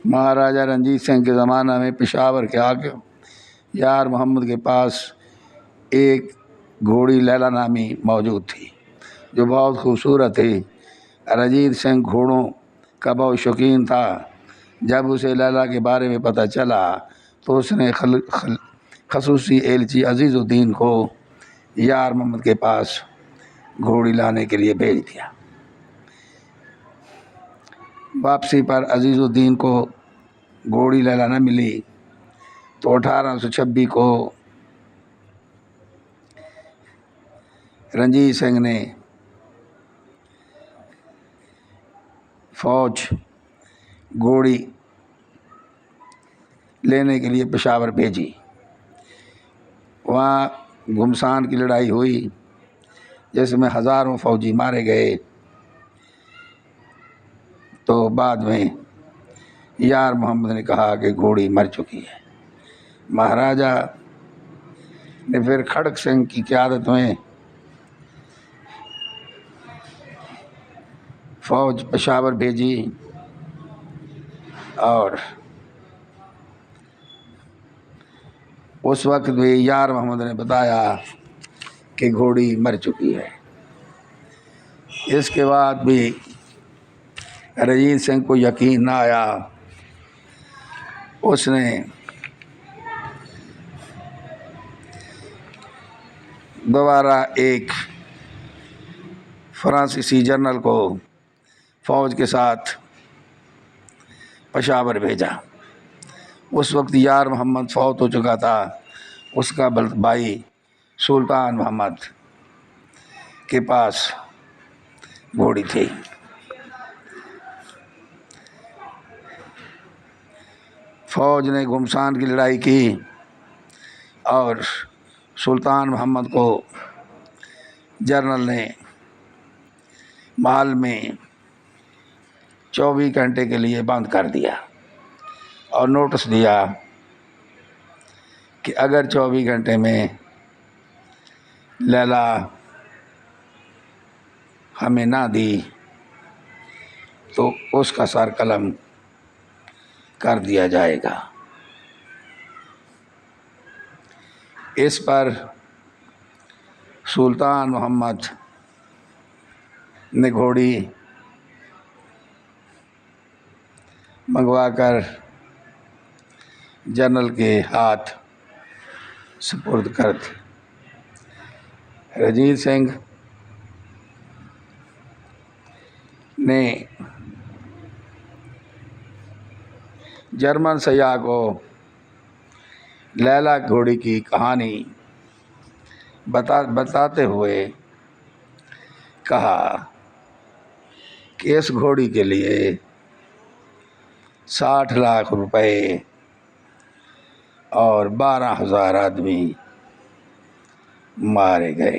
مہاراجہ رنجیت سنگھ کے زمانہ میں پشاور کے حاکم یار محمد کے پاس ایک گھوڑی لیلا نامی موجود تھی جو بہت خوبصورت تھی۔ رنجیت سنگھ گھوڑوں کا بہت شوقین تھا۔ جب اسے لیلا کے بارے میں پتہ چلا تو اس نے خصوصی ایلچی عزیز الدین کو یار محمد کے پاس گھوڑی لانے کے لیے بھیج دیا۔ واپسی پر عزیز الدین کو گھوڑی لیلا نہ ملی تو 1826 کو رنجیت سنگھ نے فوج گھوڑی لینے کے لیے پشاور بھیجی۔ وہاں گھمسان کی لڑائی ہوئی جس میں ہزاروں فوجی مارے گئے۔ تو بعد میں یار محمد نے کہا کہ گھوڑی مر چکی ہے۔ مہاراجہ نے پھر کھڑک سنگھ کی قیادت میں فوج پشاور بھیجی اور اس وقت بھی یار محمد نے بتایا کہ گھوڑی مر چکی ہے۔ اس کے بعد بھی رنجیت سنگھ کو یقین نہ آیا۔ اس نے دوبارہ ایک فرانسیسی جنرل کو فوج کے ساتھ پشاور بھیجا۔ اس وقت یار محمد فوت ہو چکا تھا۔ اس کا بھائی سلطان محمد کے پاس گھوڑی تھی۔ فوج نے گھمسان کی لڑائی کی اور سلطان محمد کو جنرل نے محل میں 24 گھنٹے کے لیے بند کر دیا اور نوٹس دیا کہ اگر 24 گھنٹے میں لیلا ہمیں نہ دی تو اس کا سر قلم کر دیا جائے گا۔ اس پر سلطان محمد نے گھوڑی منگوا کر جنرل کے ہاتھ سپرد کر دی۔ رنجیت سنگھ نے جرمن سیاح کو لیلا گھوڑی کی کہانی بتاتے ہوئے کہا کہ اس گھوڑی کے لیے 60 لاکھ روپے اور 12,000 آدمی مارے گئے۔